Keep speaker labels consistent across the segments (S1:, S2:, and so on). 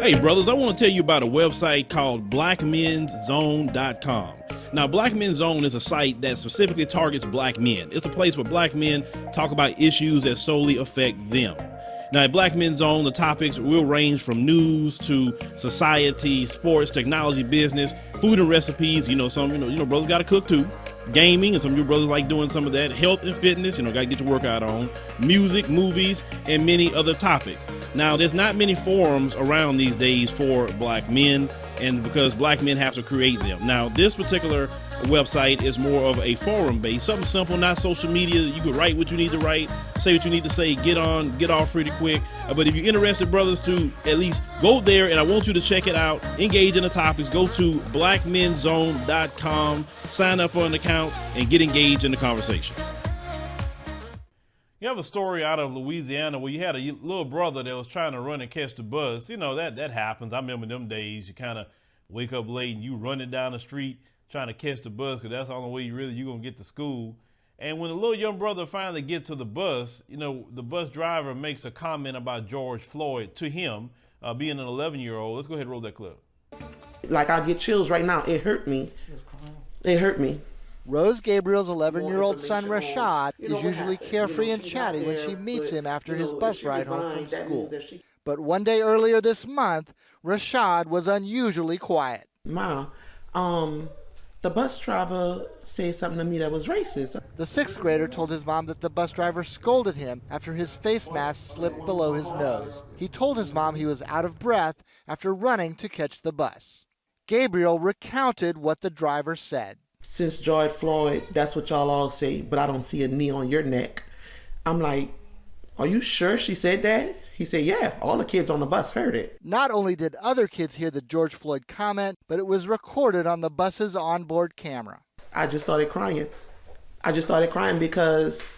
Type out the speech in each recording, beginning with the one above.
S1: Hey brothers, I want to tell you about a website called blackmenszone.com. Now, Black Men's Zone is a site that specifically targets black men. It's a place where black men talk about issues that solely affect them. Now, at Black Men's Zone, the topics will range from news to society, sports, technology, business, food and recipes. Some brothers got to cook too. Gaming, and some of your brothers like doing some of that. Health and fitness, got to get your workout on. Music, movies, and many other topics. Now, there's not many forums around these days for black men, and because black men have to create them. Now, this particular website is more of a forum based, something simple, not social media. You can write what you need to write, say what you need to say, get on, get off pretty quick. But if you're interested, brothers, to at least go there, and I want you to check it out, engage in the topics, go to blackmenszone.com, sign up for an account, and get engaged in the conversation. You have a story out of Louisiana where you had a little brother that was trying to run and catch the bus. That happens. I remember them days. You kind of wake up late and you running down the street trying to catch the bus because that's the only way you're going to get to school. And when the little young brother finally gets to the bus, the bus driver makes a comment about George Floyd to him, being an 11-year-old. Let's go ahead and roll that clip.
S2: Like, I get chills right now. It hurt me. It hurt me.
S3: Rose Gabriel's 11-year-old son, Rashad, is usually carefree and chatty when she meets him after his bus ride home from school. But one day earlier this month, Rashad was unusually quiet.
S2: Ma, the bus driver said something to me that was racist.
S3: The sixth grader told his mom that the bus driver scolded him after his face mask slipped below his nose. He told his mom he was out of breath after running to catch the bus. Gabriel recounted what the driver said.
S2: Since George Floyd, that's what y'all all say, but I don't see a knee on your neck. I'm like, are you sure she said that? He said, yeah, all the kids on the bus heard it.
S3: Not only did other kids hear the George Floyd comment, but it was recorded on the bus's onboard camera.
S2: I just started crying. I just started crying because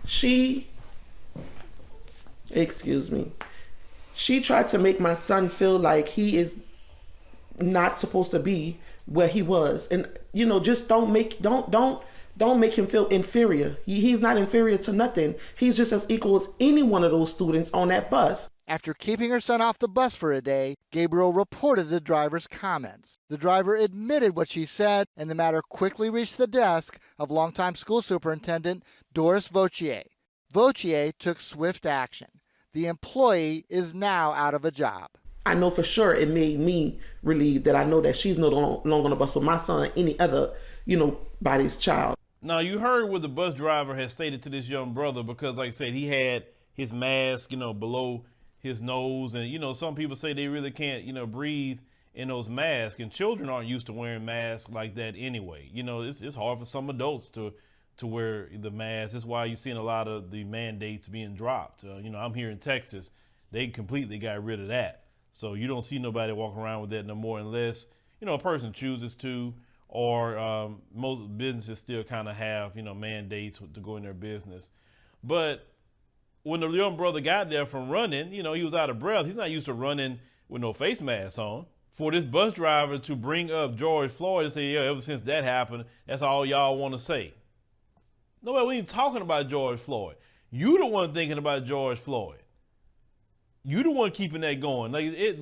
S2: she tried to make my son feel like he is not supposed to be where he was. And, just don't make him feel inferior. He's not inferior to nothing. He's just as equal as any one of those students on that bus.
S3: After keeping her son off the bus for a day, Gabriel reported the driver's comments. The driver admitted what she said, and the matter quickly reached the desk of longtime school superintendent Doris Vautier. Vautier took swift action. The employee is now out of a job.
S2: I know for sure it made me relieved that I know that she's no longer on the bus with my son or any other, body's child.
S1: Now, you heard what the bus driver had stated to this young brother because, like I said, he had his mask, below his nose. And, some people say they really can't, breathe in those masks. And children aren't used to wearing masks like that anyway. It's hard for some adults to wear the mask. That's why you're seeing a lot of the mandates being dropped. I'm here in Texas. They completely got rid of that. So you don't see nobody walking around with that no more unless, a person chooses to, or most businesses still kind of have, mandates to go in their business. But when the young brother got there from running, he was out of breath. He's not used to running with no face mask on. For this bus driver to bring up George Floyd and say, yeah, ever since that happened, that's all y'all want to say. Nobody was even talking about George Floyd. You the one thinking about George Floyd. You the one keeping that going.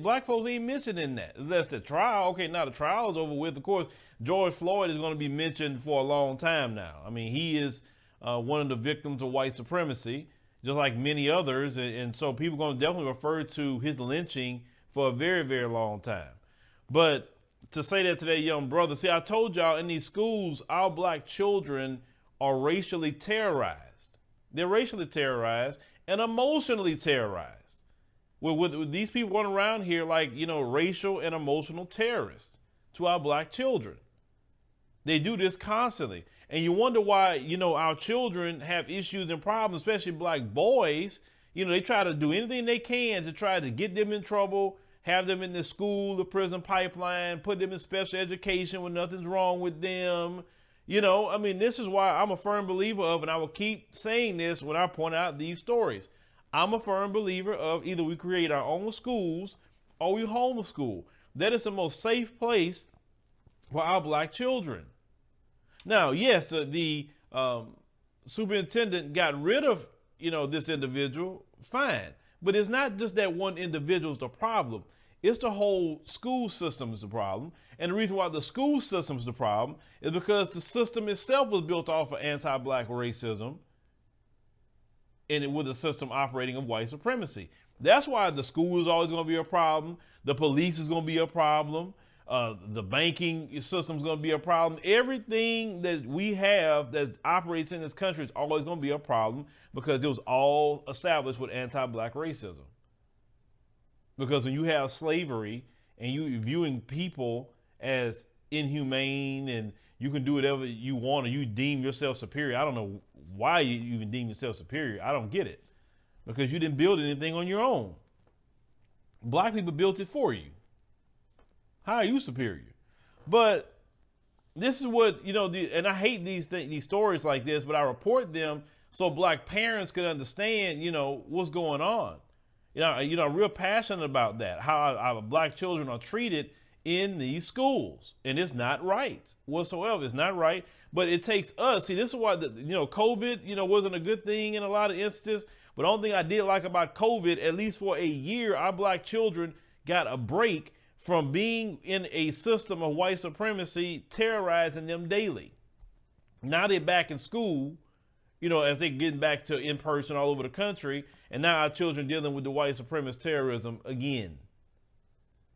S1: Black folks ain't mentioning that. Unless the trial, okay, now the trial is over with. Of course, George Floyd is going to be mentioned for a long time now. I mean, he is one of the victims of white supremacy, just like many others. And so people are going to definitely refer to his lynching for a very, very long time. But to say that to that young brother, see, I told y'all in these schools, our black children are racially terrorized. They're racially terrorized and emotionally terrorized. With these people running around here like, racial and emotional terrorists to our black children. They do this constantly. And you wonder why, our children have issues and problems, especially black boys. They try to do anything they can to try to get them in trouble, have them in the school, the prison pipeline, put them in special education when nothing's wrong with them. This is why I'm a firm believer of, and I will keep saying this when I point out these stories. I'm a firm believer of either we create our own schools or we homeschool. That is the most safe place for our black children. Now, yes, the superintendent got rid of this individual, fine. But it's not just that one individual is the problem. It's the whole school system is the problem. And the reason why the school system is the problem is because the system itself was built off of anti-black racism, and with a system operating of white supremacy. That's why the school is always going to be a problem. The police is going to be a problem. The banking system is going to be a problem. Everything that we have that operates in this country is always going to be a problem because it was all established with anti-black racism. Because when you have slavery and you viewing people as inhumane and you can do whatever you want and you deem yourself superior, I don't know why you even deem yourself superior. I don't get it. Because you didn't build anything on your own. Black people built it for you. How are you superior? But this is what, and I hate these stories like this, but I report them so black parents can understand, what's going on. I'm real passionate about that, how our black children are treated in these schools. And it's not right whatsoever. It's not right. But it takes us. See, this is why, COVID, wasn't a good thing in a lot of instances. But the only thing I did like about COVID, at least for a year, our black children got a break from being in a system of white supremacy terrorizing them daily. Now they're back in school, as they're getting back to in person all over the country. And now our children dealing with the white supremacist terrorism again.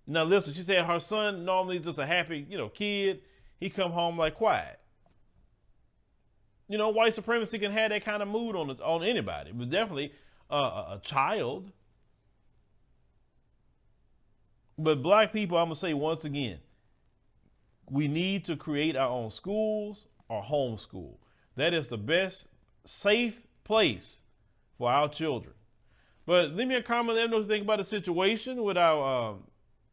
S1: Now listen, she said her son normally is just a happy, kid. He come home like quiet. White supremacy can have that kind of mood on anybody, but definitely a child. But black people, I'm going to say once again, we need to create our own schools or homeschool. That is the best safe place for our children. But leave me a comment, let me know what you think about the situation with our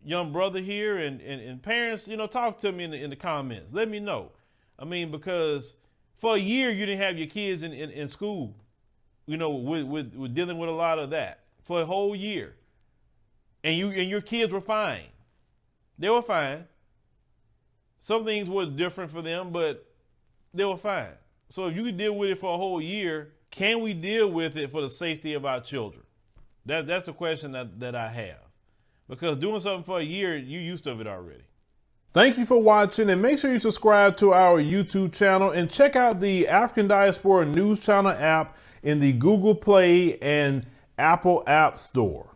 S1: young brother here, and parents, talk to me in the comments. Let me know. I mean, because for a year you didn't have your kids in school, with dealing with a lot of that for a whole year. And your kids were fine. They were fine. Some things were different for them, but they were fine. So if you could deal with it for a whole year, can we deal with it for the safety of our children? That's the question that I have. Because doing something for a year, you're used to it already. Thank you for watching, and make sure you subscribe to our YouTube channel and check out the African Diaspora News Channel app in the Google Play and Apple App Store.